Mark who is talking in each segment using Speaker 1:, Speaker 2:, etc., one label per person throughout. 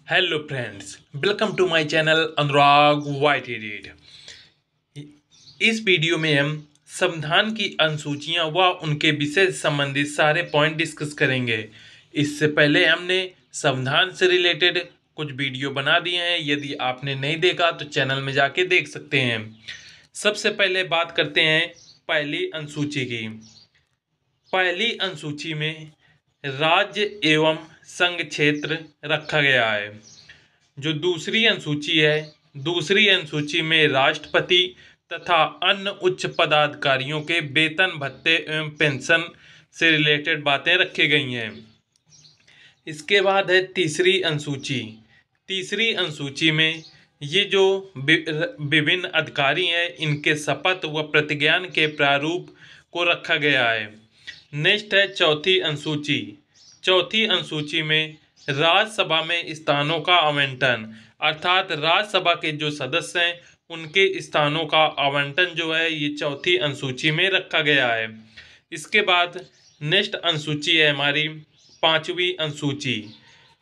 Speaker 1: Hello friends, welcome to my channel Anurag white edit. इस video में हम संविधान की अनुसूचियां व उनके विषय से संबंधित सारे पॉइंट डिस्कस करेंगे। इससे पहले हमने संविधान से रिलेटेड कुछ वीडियो बना दिए हैं। यदि आपने नहीं देखा तो चैनल में जाके देख सकते हैं। सबसे पहले बात करते हैं पहली अनुसूची की। पहली अनुसूची में राज्य एवं संघ क्षेत्र रखा गया है। जो दूसरी अनुसूची है, दूसरी अनुसूची में राष्ट्रपति तथा अन्य उच्च पदाधिकारियों के वेतन भत्ते एवं पेंशन से रिलेटेड बातें रखी गई हैं। इसके बाद है तीसरी अनुसूची। तीसरी अनुसूची में ये जो विभिन्न अधिकारी हैं, इनके शपथ व प्रतिज्ञान के प्रारूप को रखा गया है। नेक्स्ट है चौथी अनुसूची। चौथी अनुसूची में राज्यसभा में स्थानों का आवंटन, अर्थात राज्यसभा के जो सदस्य हैं उनके स्थानों का आवंटन जो है ये चौथी अनुसूची में रखा गया है। इसके बाद नेक्स्ट अनुसूची है हमारी पांचवी अनुसूची।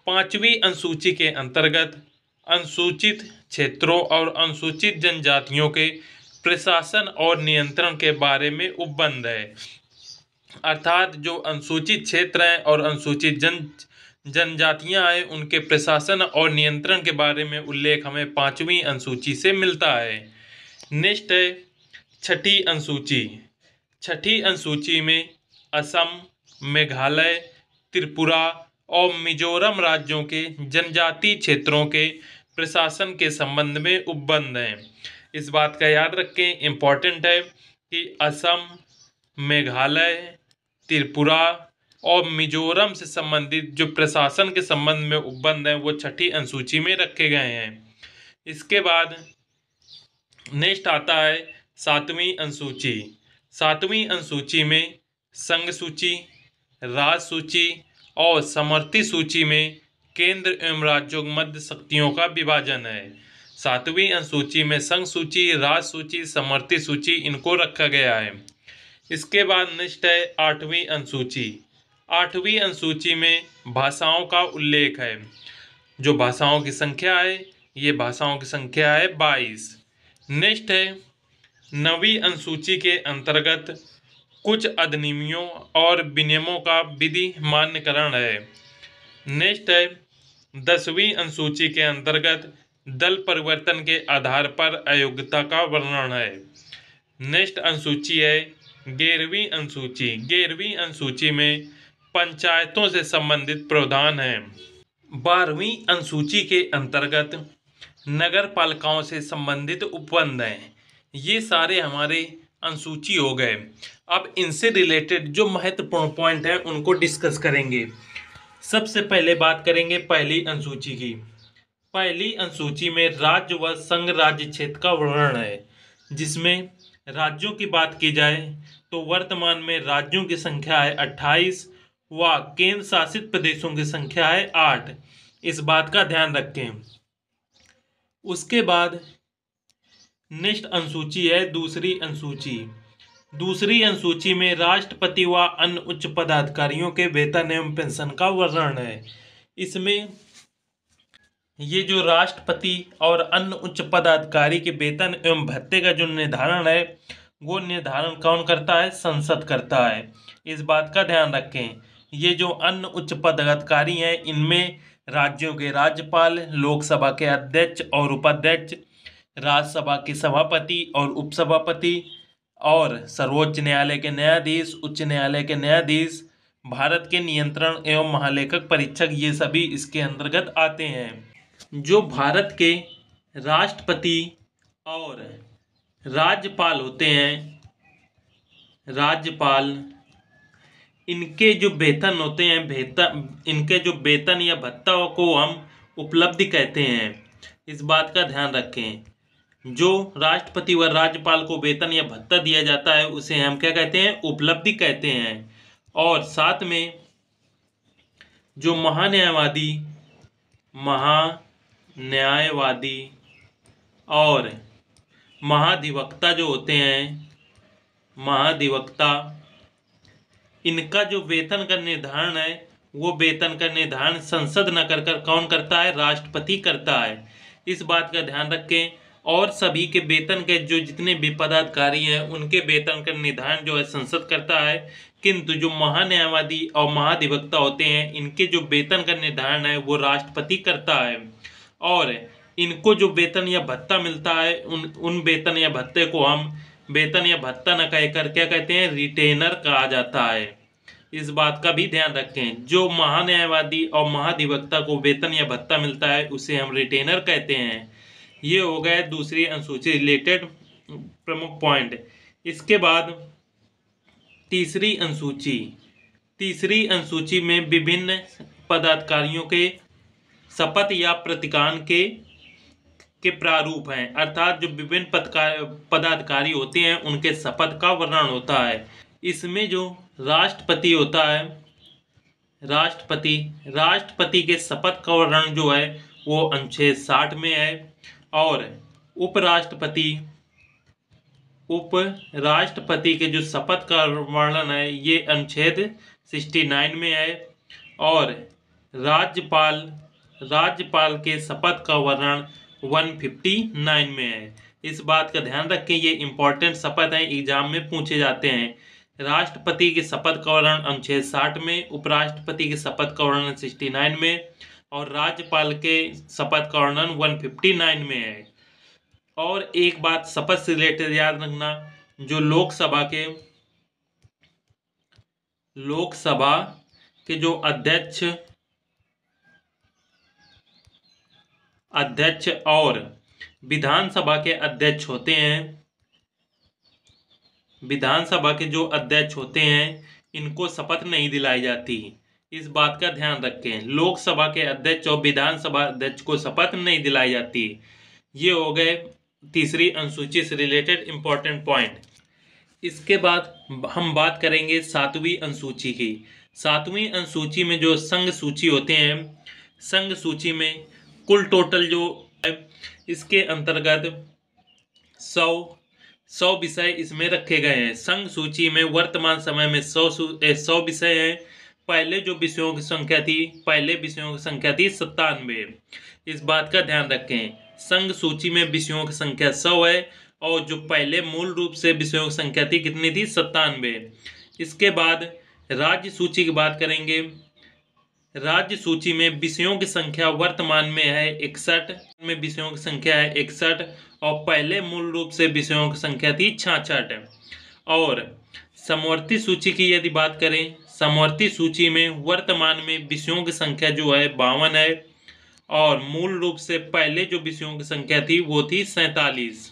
Speaker 1: पांचवी अनुसूची के अंतर्गत अनुसूचित क्षेत्रों और अनुसूचित जनजातियों के प्रशासन और नियंत्रण के बारे में उपबंध है। अर्थात जो अनुसूचित क्षेत्र हैं और अनुसूचित जनजातियां हैं उनके प्रशासन और नियंत्रण के बारे में उल्लेख हमें पांचवी अनुसूची से मिलता है। नेक्स्ट है छठी अनुसूची। छठी अनुसूची में असम, मेघालय, त्रिपुरा और मिजोरम राज्यों के जनजातीय क्षेत्रों के प्रशासन के संबंध में उपबंध हैं। इस बात का याद रखें, इम्पोर्टेंट है कि असम, मेघालय, त्रिपुरा और मिजोरम से संबंधित जो प्रशासन के संबंध में उपबंध हैं वो छठी अनुसूची में रखे गए हैं। इसके बाद नेक्स्ट आता है सातवीं अनुसूची। सातवीं अनुसूची में संघ सूची, राज्य सूची और समवर्ती सूची में केंद्र एवं राज्यों मध्य शक्तियों का विभाजन है। सातवीं अनुसूची में संघ सूची, राज्य सूची, समवर्ती सूची इनको रखा गया है। इसके बाद नेक्स्ट है आठवीं अनुसूची। आठवीं अनुसूची में भाषाओं का उल्लेख है। जो भाषाओं की संख्या है ये भाषाओं की संख्या है 22। नेक्स्ट है नवीं अनुसूची के अंतर्गत कुछ अधिनियमों और विनियमों का विधि मान्यकरण है। नेक्स्ट है 10वीं अनुसूची के अंतर्गत दल परिवर्तन के आधार पर अयोग्यता का वर्णन है। नेक्स्ट अनुसूची है 11वीं अनुसूची। 11वीं अनुसूची में पंचायतों से संबंधित प्रावधान है। 12वीं अनुसूची के अंतर्गत नगर पालिकाओं से संबंधित उपबंध हैं। ये सारे हमारे अनुसूची हो गए। अब इनसे रिलेटेड जो महत्वपूर्ण पॉइंट है उनको डिस्कस करेंगे। सबसे पहले बात करेंगे पहली अनुसूची की। पहली अनुसूची में राज्य व संघ राज्य क्षेत्र का वर्णन है, जिसमें राज्यों की बात की जाए तो वर्तमान में राज्यों की संख्या है 28 व केंद्र शासित प्रदेशों की संख्या है 8। इस बात का ध्यान रखें। उसके बाद नेक्स्ट अनुसूची है दूसरी अनुसूची। दूसरी अनुसूची में राष्ट्रपति व अन्य उच्च पदाधिकारियों के वेतन एवं पेंशन का वर्णन है। इसमें ये जो राष्ट्रपति और अन्य उच्च पदाधिकारी के वेतन एवं भत्ते का जो निर्धारण है वो निर्धारण कौन करता है? संसद करता है। इस बात का ध्यान रखें। ये जो अन्य उच्च पदाधिकारी हैं इनमें राज्यों के राज्यपाल, लोकसभा के अध्यक्ष और उपाध्यक्ष, राज्यसभा के सभापति और उपसभापति और सर्वोच्च न्यायालय के न्यायाधीश, उच्च न्यायालय के न्यायाधीश, भारत के नियंत्रण एवं महालेखक परीक्षक, ये सभी इसके अंतर्गत आते हैं। जो भारत के राष्ट्रपति और राज्यपाल होते हैं, राज्यपाल, इनके जो वेतन होते हैं, इनके जो वेतन या भत्ता को हम उपलब्धि कहते हैं। इस बात का ध्यान रखें। जो राष्ट्रपति व राज्यपाल को वेतन या भत्ता दिया जाता है उसे हम क्या कहते हैं? उपलब्धि कहते हैं। और साथ में जो महान्यायवादी और महाधिवक्ता जो होते हैं, महाधिवक्ता, इनका जो वेतन का निर्धारण है वो वेतन का निर्धारण संसद न कर कर कौन करता है, राष्ट्रपति करता है। इस बात का ध्यान रखें। और सभी के वेतन के जो जितने भी पदाधिकारी हैं उनके वेतन का निर्धारण जो है संसद करता है, किंतु जो महान्यायवादी और महाधिवक्ता होते हैं इनके जो वेतन का निर्धारण है वो राष्ट्रपति करता है। और इनको जो वेतन या भत्ता मिलता है उन वेतन या भत्ते को हम वेतन या भत्ता न कहकर क्या कहते हैं, रिटेनर कहा जाता है। इस बात का भी ध्यान रखें। जो महान्यायवादी और महाधिवक्ता को वेतन या भत्ता मिलता है उसे हम रिटेनर कहते हैं। ये हो गए दूसरी अनुसूची रिलेटेड प्रमुख पॉइंट। इसके बाद तीसरी अनुसूची में विभिन्न पदाधिकारियों के शपथ या प्रतिज्ञान के प्रारूप हैं, अर्थात जो विभिन्न पदाधिकारी होते हैं उनके शपथ का वर्णन होता है। इसमें जो राष्ट्रपति होता है, राष्ट्रपति के शपथ का वर्णन जो है वो अनुच्छेद 60 में है। और उपराष्ट्रपति के जो शपथ का वर्णन है ये अनुच्छेद 69 में है। और राज्यपाल के शपथ का वर्णन 159 में है। इस बात का ध्यान रखें, ये इंपॉर्टेंट शपथ हैं, एग्जाम में पूछे जाते हैं। राष्ट्रपति के शपथ का वर्णन अनुच्छेद 60 में, उपराष्ट्रपति के शपथ का वर्णन 69 में और राज्यपाल के शपथ का वर्णन 159 में है। और एक बात शपथ से रिलेटेड याद रखना, जो लोकसभा के जो अध्यक्ष और विधानसभा के अध्यक्ष होते हैं, विधानसभा के जो अध्यक्ष होते हैं इनको शपथ नहीं दिलाई जाती। इस बात का ध्यान रखें, लोकसभा के अध्यक्ष और विधानसभा अध्यक्ष को शपथ नहीं दिलाई जाती। ये हो गए तीसरी अनुसूची से रिलेटेड इंपॉर्टेंट पॉइंट। इसके बाद हम बात करेंगे सातवीं अनुसूची की। सातवीं अनुसूची में जो संघ सूची होते हैं, संघ सूची में कुल टोटल जो है इसके अंतर्गत 100 विषय इसमें रखे गए हैं। संघ सूची में वर्तमान समय में 100 विषय हैं। पहले विषयों की संख्या थी 97। इस बात का ध्यान रखें, संघ सूची में विषयों की संख्या 100 है और जो पहले मूल रूप से विषयों की संख्या थी कितनी थी, 97। इसके बाद राज्य सूची की बात करेंगे। राज्य सूची में विषयों की संख्या वर्तमान में है 61, में विषयों की संख्या है 61 और पहले मूल रूप से विषयों की संख्या थी 66। और समवर्ती सूची की यदि बात करें, समवर्ती सूची में वर्तमान में विषयों की संख्या जो है 52 है और मूल रूप से पहले जो विषयों की संख्या थी वो थी 47।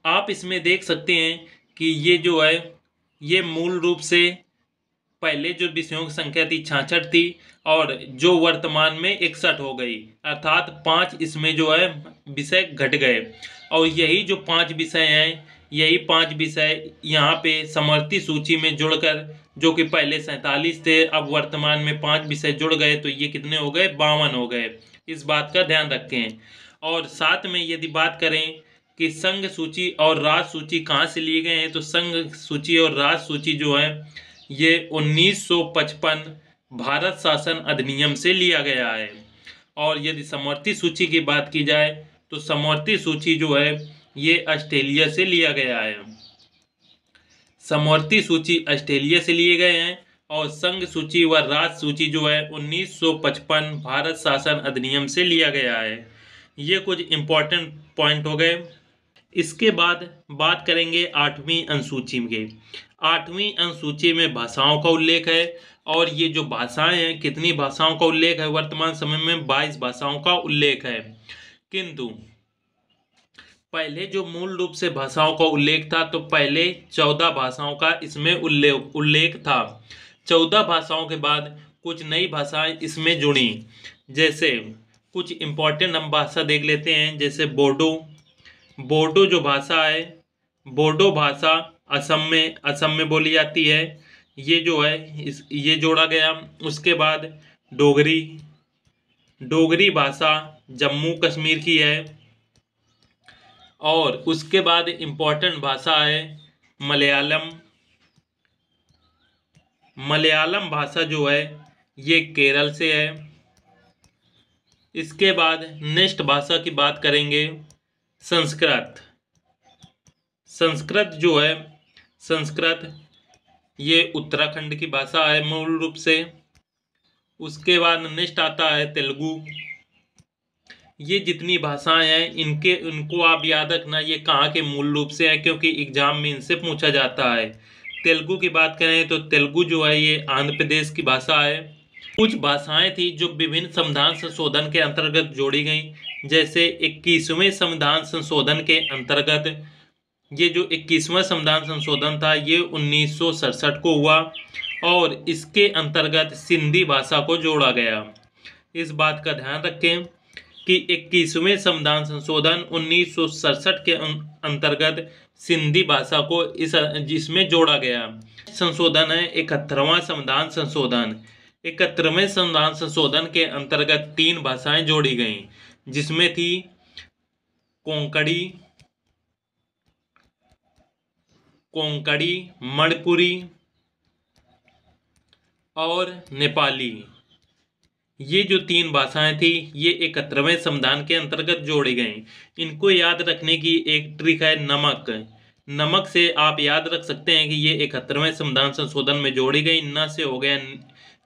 Speaker 1: आप इसमें देख सकते हैं कि ये जो है ये मूल रूप से पहले जो विषयों की संख्या थी 66 थी और जो वर्तमान में 61 हो गई, अर्थात 5 इसमें जो है विषय घट गए। और यही जो 5 विषय हैं, यही 5 विषय यहाँ पे समवर्ती सूची में जुड़कर, जो कि पहले 47 थे, अब वर्तमान में 5 विषय जुड़ गए तो ये कितने हो गए, 52 हो गए। इस बात का ध्यान रखें। और साथ में यदि बात करें कि संघ सूची और राज्य सूची कहाँ से लिए गए हैं, तो संघ सूची और राज्य सूची जो है ये 1955 भारत शासन अधिनियम से लिया गया है। और यदि समवर्ती सूची की बात की जाए तो समवर्ती सूची जो है ये ऑस्ट्रेलिया से लिया गया है। समवर्ती सूची ऑस्ट्रेलिया से लिए गए हैं और संघ सूची व राज्य सूची जो है 1955 भारत शासन अधिनियम से लिया गया है। ये कुछ इंपॉर्टेंट पॉइंट हो गए। इसके बाद बात करेंगे 8वीं अनुसूची के। 8वीं अनुसूची में भाषाओं का उल्लेख है और ये जो भाषाएं हैं, कितनी भाषाओं का उल्लेख है, वर्तमान समय में 22 भाषाओं का उल्लेख है। किंतु पहले जो मूल रूप से भाषाओं का उल्लेख था तो पहले 14 भाषाओं का इसमें उल्लेख था। 14 भाषाओं के बाद कुछ नई भाषाएं इसमें जुड़ी। जैसे कुछ इंपॉर्टेंट हम भाषा देख लेते हैं, जैसे बोडो जो भाषा है, बोडो भाषा असम में बोली जाती है, ये जो है ये जोड़ा गया। उसके बाद डोगरी भाषा जम्मू कश्मीर की है। और उसके बाद इम्पोर्टेंट भाषा है मलयालम। मलयालम भाषा जो है ये केरल से है। इसके बाद नेक्स्ट भाषा की बात करेंगे संस्कृत। संस्कृत जो है, संस्कृत ये उत्तराखंड की भाषा है मूल रूप से। उसके बाद नेक्स्ट आता है तेलुगु। ये जितनी भाषाएं हैं इनको आप याद रखना ये कहाँ के मूल रूप से है, क्योंकि एग्जाम में इनसे पूछा जाता है। तेलुगु की बात करें तो तेलुगु जो है ये आंध्र प्रदेश की भाषा है। कुछ भाषाएं थी जो विभिन्न संविधान संशोधन के अंतर्गत जोड़ी गई। जैसे 21वें संविधान संशोधन के अंतर्गत ये जो 21वां संविधान संशोधन था ये 1967 को हुआ और इसके अंतर्गत सिंधी भाषा को जोड़ा गया। इस बात का ध्यान रखें कि 21वें संविधान संशोधन 1967 के अंतर्गत सिंधी भाषा को जिसमें जोड़ा गया। संशोधन है 71वां संविधान संशोधन। 71वें संविधान संशोधन के अंतर्गत 3 भाषाएं जोड़ी गईं, जिसमें थी कोंकणी, मणिपुरी और नेपाली। ये जो 3 भाषाएं थी ये 71वें संविधान के अंतर्गत जोड़ी गई। इनको याद रखने की एक ट्रिक है नमक। नमक से आप याद रख सकते हैं कि ये 71वें संविधान संशोधन में जोड़ी गई। न से हो गया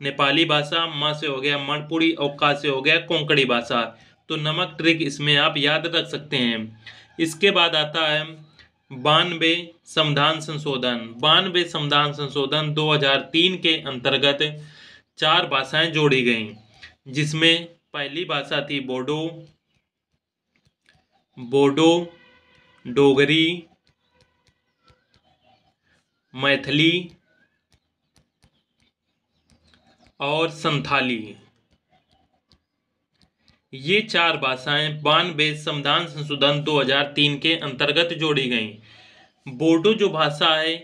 Speaker 1: नेपाली भाषा, म से हो गया मणिपुरी और का से हो गया कोंकणी भाषा। तो नमक ट्रिक इसमें आप याद रख सकते हैं। इसके बाद आता है 92 संविधान संशोधन। 92 संविधान संशोधन 2003 के अंतर्गत 4 भाषाएं जोड़ी गईं, जिसमें पहली भाषा थी बोडो, डोगरी, मैथिली और संथाली। ये 4 भाषाएं 92 संविधान संशोधन 2003 के अंतर्गत जोड़ी गईं। बोडो जो भाषा है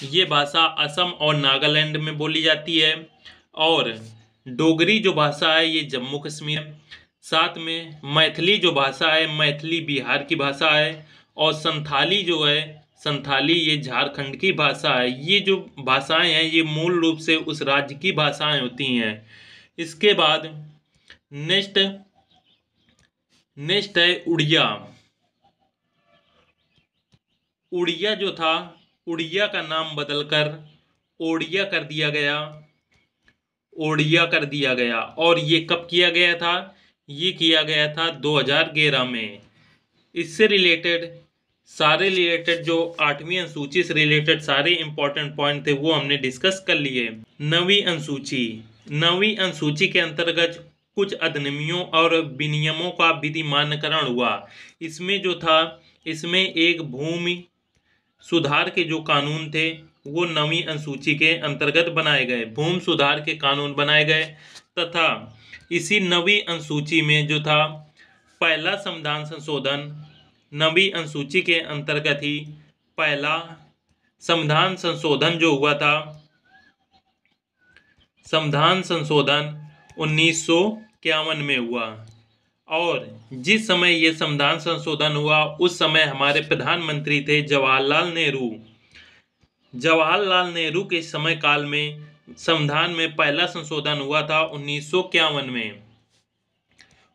Speaker 1: ये भाषा असम और नागालैंड में बोली जाती है और डोगरी जो भाषा है ये जम्मू कश्मीर। साथ में मैथिली जो भाषा है मैथिली बिहार की भाषा है और संथाली जो है संथाली ये झारखंड की भाषा है। ये जो भाषाएं हैं ये मूल रूप से उस राज्य की भाषाएं होती हैं। इसके बाद नेक्स्ट है उड़िया। उड़िया जो था, उड़िया का नाम बदलकर ओडिया कर दिया गया और ये कब किया गया था? ये किया गया था 2011 में। इससे रिलेटेड जो 8वीं अनुसूची से रिलेटेड सारे इंपॉर्टेंट पॉइंट थे वो हमने डिस्कस कर लिए। 9वीं अनुसूची के अंतर्गत कुछ अधिनियमों और विनियमों का विधिमान्यकरण हुआ। इसमें जो था, इसमें एक भूमि सुधार के जो कानून थे वो 9वीं अनुसूची के अंतर्गत बनाए गए। भूमि सुधार के कानून बनाए गए तथा इसी 9वीं अनुसूची में जो था पहला संविधान संशोधन 9वीं अनुसूची के अंतर्गत ही पहला संविधान संशोधन जो हुआ था, संविधान संशोधन 1951 में हुआ। और जिस समय ये संविधान संशोधन हुआ उस समय हमारे प्रधानमंत्री थे जवाहरलाल नेहरू के समय काल में संविधान में पहला संशोधन हुआ था 1951 में।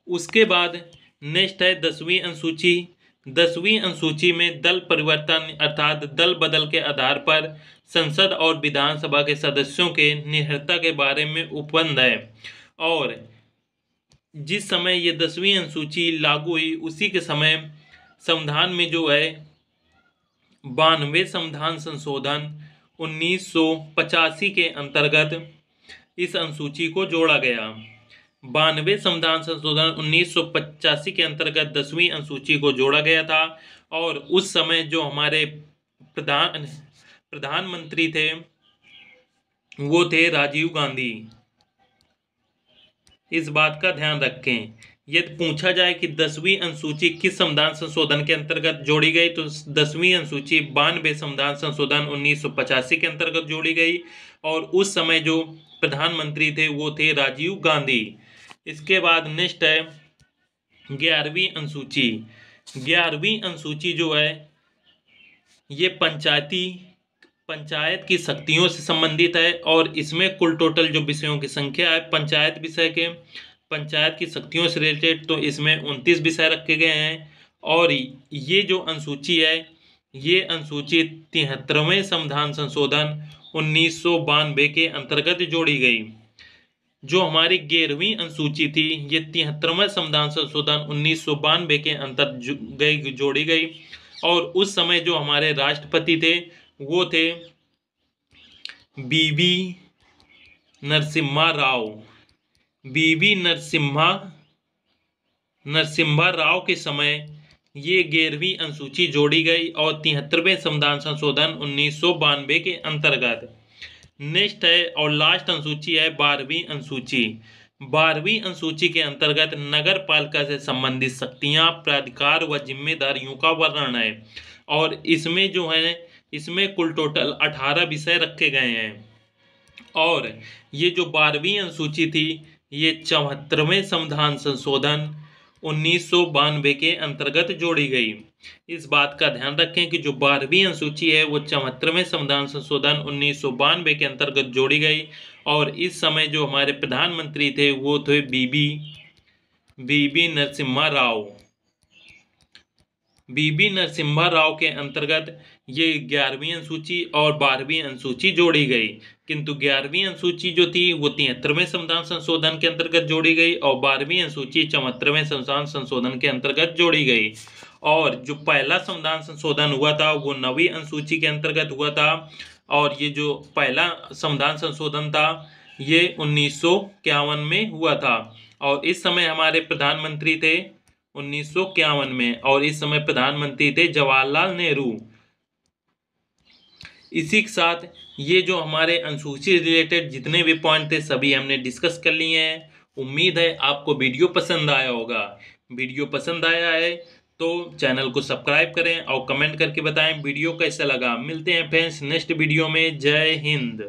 Speaker 1: उसके बाद नेक्स्ट है 10वीं अनुसूची। 10वीं अनुसूची में दल परिवर्तन अर्थात दल बदल के आधार पर संसद और विधानसभा के सदस्यों के निहत्था के बारे में उपबंध है। और जिस समय ये 10वीं अनुसूची लागू हुई उसी के समय संविधान में जो है 92 संविधान संशोधन 1985 के अंतर्गत इस अनुसूची को जोड़ा गया। 92 संविधान संशोधन 1985 के अंतर्गत 10वीं अनुसूची को जोड़ा गया था और उस समय जो हमारे प्रधानमंत्री थे वो थे राजीव गांधी। इस बात का ध्यान रखें। यदि पूछा जाए कि 10वीं अनुसूची किस संविधान संशोधन के अंतर्गत जोड़ी गई तो 10वीं अनुसूची 92 संविधान संशोधन 1985 के अंतर्गत जोड़ी गई और उस समय जो प्रधानमंत्री थे वो थे राजीव गांधी। इसके बाद नेक्स्ट है 11वीं अनुसूची। 11वीं अनुसूची जो है ये पंचायती पंचायत की शक्तियों से संबंधित है और इसमें कुल टोटल जो विषयों की संख्या है पंचायत विषय के, पंचायत की शक्तियों से रिलेटेड, तो इसमें 29 विषय रखे गए हैं। और ये जो अनुसूची है, ये अनुसूची 73वें संविधान संशोधन 1992 के अंतर्गत जोड़ी गई। जो हमारी 11वीं अनुसूची थी, ये 73वें संविधान संशोधन 1992 के अंतर्गत जोड़ी गई। और उस समय जो हमारे राष्ट्रपति थे वो थे बीवी नरसिम्हा राव। बीवी नरसिम्हा राव के समय ये 11वीं अनुसूची जोड़ी गई और 73वें संविधान संशोधन 1992 के अंतर्गत। नेक्स्ट है और लास्ट अनुसूची है 12वीं अनुसूची। 12वीं अनुसूची के अंतर्गत नगर पालिका से संबंधित शक्तियां, प्राधिकार व जिम्मेदारियों का वर्णन है। और इसमें जो है, इसमें कुल टोटल 18 विषय रखे गए हैं। और ये जो 12वीं अनुसूची थी, ये 74वें संविधान संशोधन 1992 के अंतर्गत जोड़ी गई। इस बात का ध्यान रखें कि जो 12वीं अनुसूची है वो 74वें संविधान संशोधन 1992 के अंतर्गत जोड़ी गई। और इस समय जो हमारे प्रधानमंत्री थे वो थे बीबी नरसिम्हा राव। बीबी नरसिम्हा राव के अंतर्गत ये 11वीं अनुसूची और 12वीं अनुसूची जोड़ी गई। किंतु 11वीं अनुसूची जो थी वो 73वें संविधान संशोधन के अंतर्गत जोड़ी गई और 12वीं अनुसूची 74वें संविधान संशोधन के अंतर्गत जोड़ी गई। और जो पहला संविधान संशोधन हुआ था वो 9वीं अनुसूची के अंतर्गत हुआ था। और ये जो पहला संविधान संशोधन था ये 1951 में हुआ था। और इस समय हमारे प्रधानमंत्री थे 1951 में, और इस समय प्रधानमंत्री थे जवाहरलाल नेहरू। इसी के साथ ये जो हमारे अनुसूची रिलेटेड जितने भी पॉइंट थे सभी हमने डिस्कस कर लिए हैं। उम्मीद है आपको वीडियो पसंद आया होगा। वीडियो पसंद आया है तो चैनल को सब्सक्राइब करें और कमेंट करके बताएं वीडियो कैसा लगा। मिलते हैं फ्रेंड्स नेक्स्ट वीडियो में। जय हिंद।